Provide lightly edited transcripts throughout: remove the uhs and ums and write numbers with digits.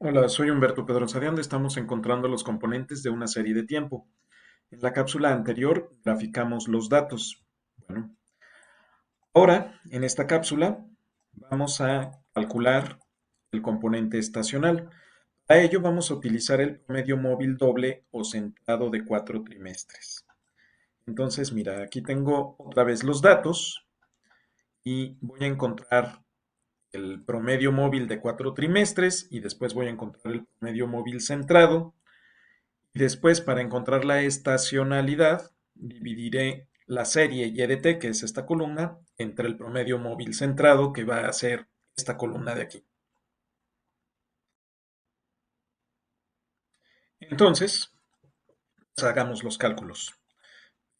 Hola, soy Humberto Pedrosa de Ande. Estamos encontrando los componentes de una serie de tiempo. En la cápsula anterior graficamos los datos. Bueno, ahora en esta cápsula vamos a calcular el componente estacional. Para ello vamos a utilizar el promedio móvil doble o centrado de 4 trimestres. Entonces, mira, aquí tengo otra vez los datos y voy a encontrar el promedio móvil de 4 trimestres y después voy a encontrar el promedio móvil centrado. Y después, para encontrar la estacionalidad, dividiré la serie Y de t, que es esta columna, entre el promedio móvil centrado, que va a ser esta columna de aquí. Entonces, pues hagamos los cálculos.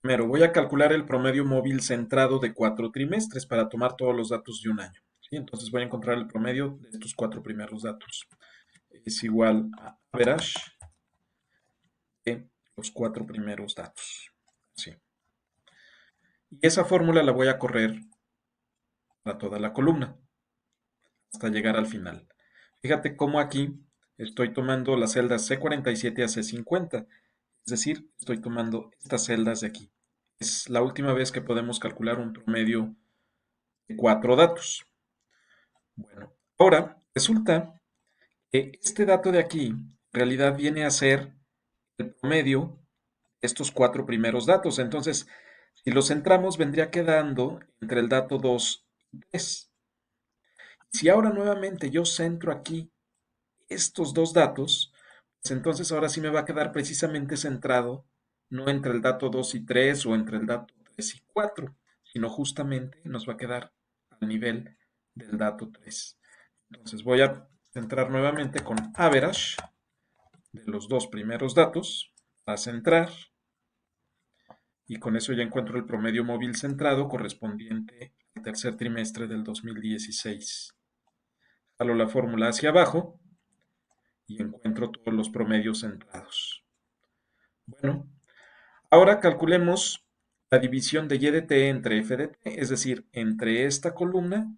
Primero, voy a calcular el promedio móvil centrado de 4 trimestres para tomar todos los datos de un año. ¿Sí? Entonces voy a encontrar el promedio de estos 4 primeros datos. Es igual a average de los 4 primeros datos. ¿Sí? Y esa fórmula la voy a correr para toda la columna hasta llegar al final. Fíjate cómo aquí estoy tomando las celdas C47 a C50, es decir, estoy tomando estas celdas de aquí. Es la última vez que podemos calcular un promedio de 4 datos. Bueno, ahora resulta que este dato de aquí en realidad viene a ser el promedio de estos 4 primeros datos. Entonces, si los centramos, vendría quedando entre el dato 2 y 3. Si ahora nuevamente yo centro aquí estos dos datos, pues entonces ahora sí me va a quedar precisamente centrado no entre el dato 2 y 3 o entre el dato 3 y 4, sino justamente nos va a quedar al nivel del dato 3. Entonces voy a centrar nuevamente con average de los 2 primeros datos, a centrar, y con eso ya encuentro el promedio móvil centrado correspondiente al tercer trimestre del 2016. Jalo la fórmula hacia abajo y encuentro todos los promedios centrados. Bueno, ahora calculemos la división de Y de t entre F de t, es decir, entre esta columna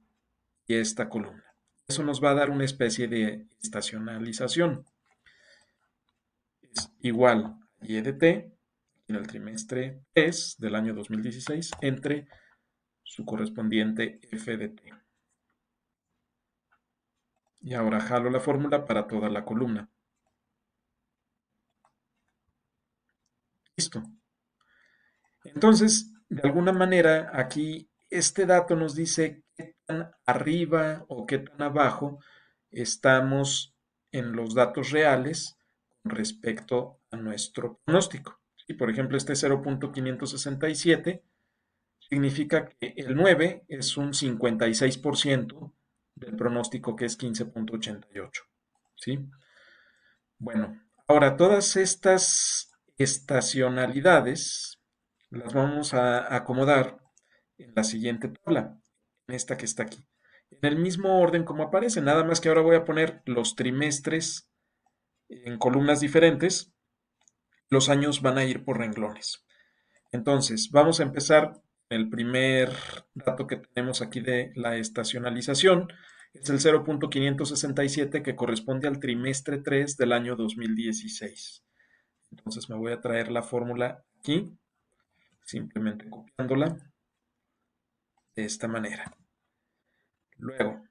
y esta columna. Eso nos va a dar una especie de estacionalización. Es igual a Y de t en el trimestre 3 del año 2016 entre su correspondiente F de t. Y ahora jalo la fórmula para toda la columna. Listo. Entonces, de alguna manera, aquí este dato nos dice qué tan arriba o qué tan abajo estamos en los datos reales con respecto a nuestro pronóstico. Y por ejemplo, este 0.567 significa que el 9 es un 56% del pronóstico, que es 15.88. ¿Sí? Bueno, ahora todas estas estacionalidades las vamos a acomodar en la siguiente tabla, en esta que está aquí. En el mismo orden como aparece, nada más que ahora voy a poner los trimestres en columnas diferentes, los años van a ir por renglones. Entonces, vamos a empezar. El primer dato que tenemos aquí de la estacionalización es el 0.567, que corresponde al trimestre 3 del año 2016. Entonces me voy a traer la fórmula aquí, simplemente copiándola de esta manera. Luego,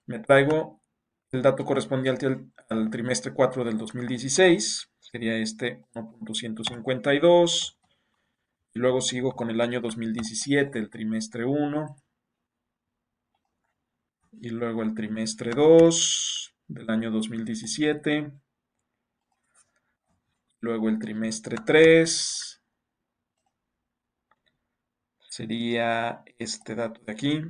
me traigo el dato correspondiente al trimestre 4 del 2016, sería este 1.152. Y luego sigo con el año 2017, el trimestre 1, y luego el trimestre 2 del año 2017, luego el trimestre 3, sería este dato de aquí,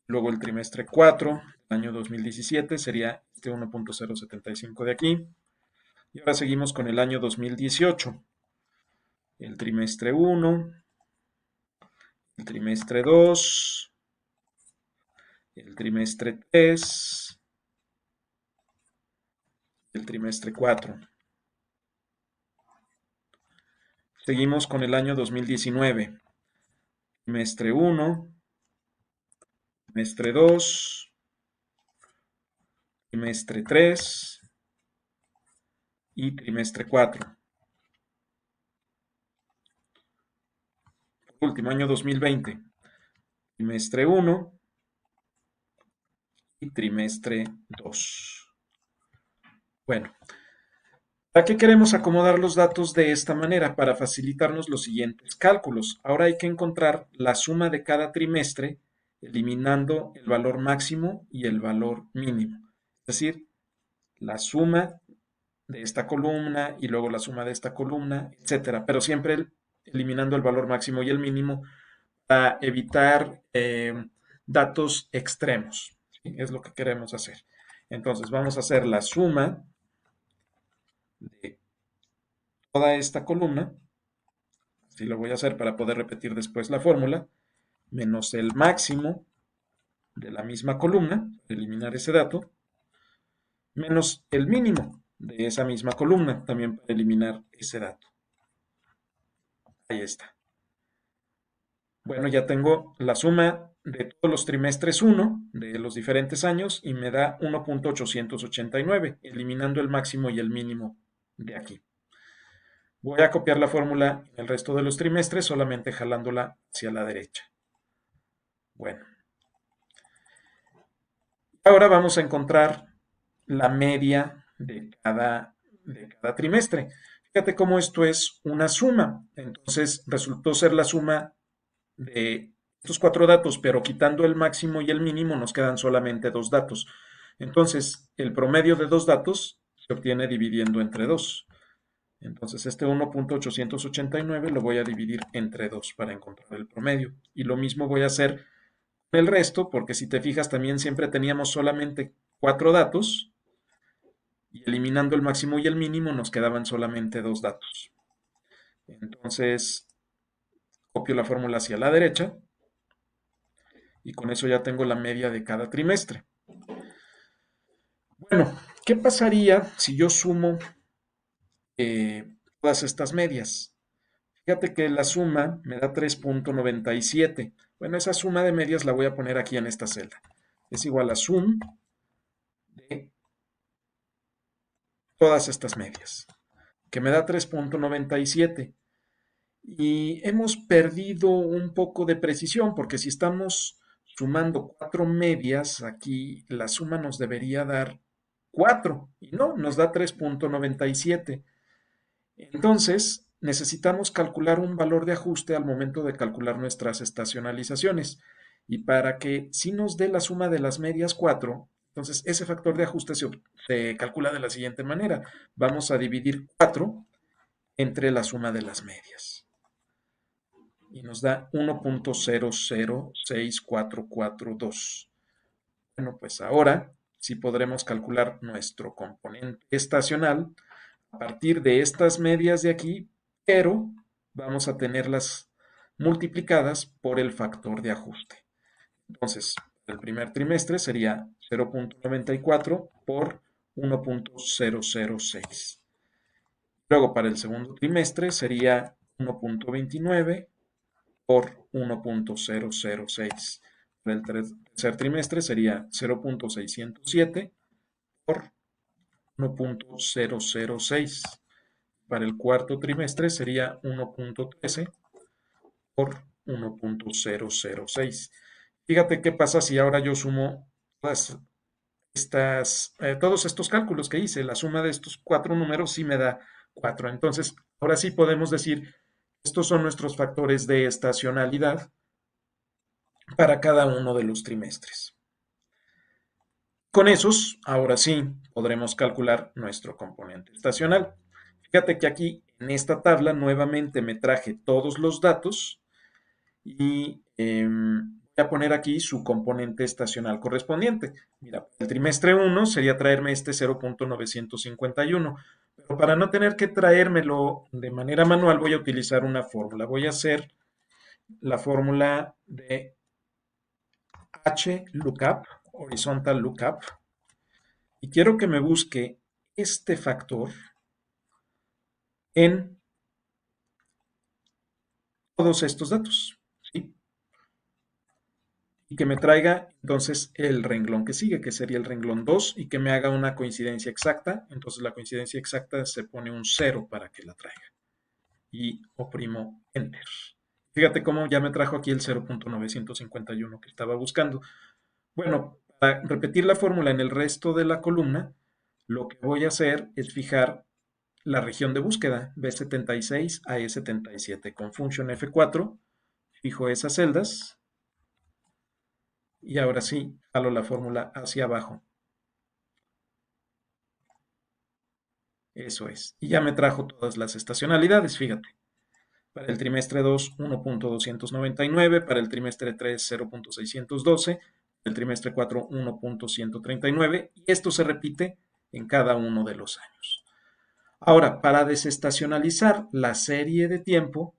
luego el trimestre 4 del año 2017, sería este 1.075 de aquí, y ahora seguimos con el año 2018, el trimestre 1, el trimestre 2, el trimestre 3, el trimestre 4. Seguimos con el año 2019. Trimestre 1, trimestre 2, trimestre 3 y trimestre 4. Por último, año 2020, trimestre 1 y trimestre 2. Bueno, ¿para qué queremos acomodar los datos de esta manera? Para facilitarnos los siguientes cálculos. Ahora hay que encontrar la suma de cada trimestre, eliminando el valor máximo y el valor mínimo. Es decir, la suma de esta columna y luego la suma de esta columna, etcétera, pero siempre eliminando el valor máximo y el mínimo para evitar datos extremos. ¿Sí? Es lo que queremos hacer. Entonces vamos a hacer la suma de toda esta columna, así lo voy a hacer para poder repetir después la fórmula, menos el máximo de la misma columna, eliminar ese dato, menos el mínimo de esa misma columna, también para eliminar ese dato. Ahí está. Bueno, ya tengo la suma de todos los trimestres 1 de los diferentes años y me da 1.889, eliminando el máximo y el mínimo de aquí. Voy a copiar la fórmula en el resto de los trimestres, solamente jalándola hacia la derecha. Bueno, ahora vamos a encontrar la media de cada trimestre. Fíjate cómo esto es una suma. Entonces resultó ser la suma de estos 4 datos, pero quitando el máximo y el mínimo nos quedan solamente 2 datos. Entonces, el promedio de 2 datos se obtiene dividiendo entre 2. Entonces, este 1.889 lo voy a dividir entre 2 para encontrar el promedio. Y lo mismo voy a hacer con el resto, porque si te fijas, también siempre teníamos solamente 4 datos y eliminando el máximo y el mínimo nos quedaban solamente 2 datos. Entonces, copio la fórmula hacia la derecha y con eso ya tengo la media de cada trimestre. Bueno, ¿qué pasaría si yo sumo todas estas medias? Fíjate que la suma me da 3.97. Bueno, esa suma de medias la voy a poner aquí en esta celda. Es igual a sum de todas estas medias, que me da 3.97. Y hemos perdido un poco de precisión, porque si estamos sumando 4 medias, aquí la suma nos debería dar 4, y no, nos da 3.97. Entonces, necesitamos calcular un valor de ajuste al momento de calcular nuestras estacionalizaciones. Y para que sí nos dé la suma de las medias 4, entonces ese factor de ajuste se calcula de la siguiente manera. Vamos a dividir 4 entre la suma de las medias. Y nos da 1.006442. Bueno, pues ahora sí podremos calcular nuestro componente estacional a partir de estas medias de aquí, pero vamos a tenerlas multiplicadas por el factor de ajuste. Entonces, el primer trimestre sería 0.94 por 1.006. Luego, para el segundo trimestre sería 1.29 por 1.006. Para el tercer trimestre sería 0.607 por 1.006. Para el cuarto trimestre sería 1.13 por 1.006. Fíjate qué pasa si ahora yo sumo todos estos cálculos que hice. La suma de estos 4 números sí me da 4. Entonces, ahora sí podemos decir, estos son nuestros factores de estacionalidad para cada uno de los trimestres. Con esos, ahora sí, podremos calcular nuestro componente estacional. Fíjate que aquí en esta tabla nuevamente me traje todos los datos y voy a poner aquí su componente estacional correspondiente. Mira, el trimestre 1 sería traerme este 0.951, pero para no tener que traérmelo de manera manual voy a utilizar una fórmula. Voy a hacer la fórmula de HLOOKUP, Horizontal Lookup, y quiero que me busque este factor en todos estos datos. ¿Sí? y que me traiga entonces el renglón que sigue, que sería el renglón 2, y que me haga una coincidencia exacta. Entonces la coincidencia exacta se pone un 0 para que la traiga. Y oprimo Enter. Fíjate cómo ya me trajo aquí el 0.951 que estaba buscando. Bueno, para repetir la fórmula en el resto de la columna, lo que voy a hacer es fijar la región de búsqueda, B76 a E77. Con function F4, fijo esas celdas y ahora sí, jalo la fórmula hacia abajo. Eso es. Y ya me trajo todas las estacionalidades, fíjate. Para el trimestre 2, 1.299, para el trimestre 3, 0.612, el trimestre 4, 1.139, y esto se repite en cada uno de los años. Ahora, para desestacionalizar la serie de tiempo,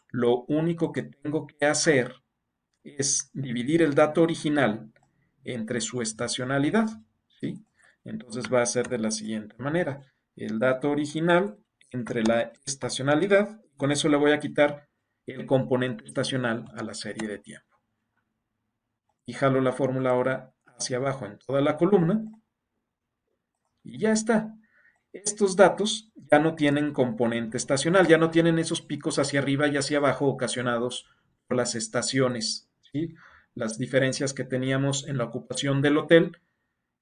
lo único que tengo que hacer es dividir el dato original entre su estacionalidad, ¿sí? Entonces va a ser de la siguiente manera. El dato original entre la estacionalidad, con eso le voy a quitar el componente estacional a la serie de tiempo. Y jalo la fórmula ahora hacia abajo en toda la columna y ya está. Estos datos ya no tienen componente estacional, ya no tienen esos picos hacia arriba y hacia abajo ocasionados por las estaciones, ¿sí? Las diferencias que teníamos en la ocupación del hotel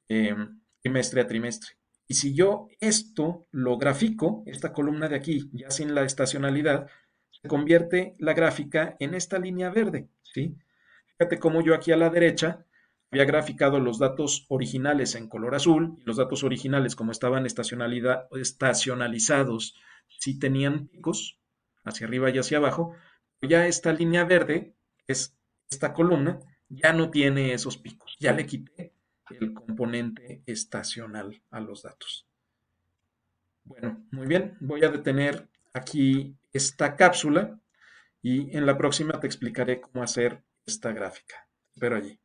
eh, trimestre a trimestre. Y si yo esto lo grafico, esta columna de aquí, ya sin la estacionalidad, se convierte la gráfica en esta línea verde, ¿sí? Fíjate cómo yo aquí a la derecha había graficado los datos originales en color azul y los datos originales como estaban estacionalizados sí tenían picos hacia arriba y hacia abajo. Ya esta línea verde, que es esta columna, ya no tiene esos picos. Ya le quité el componente estacional a los datos. Bueno, muy bien. Voy a detener aquí esta cápsula y en la próxima te explicaré cómo hacer esta gráfica. Espero allí.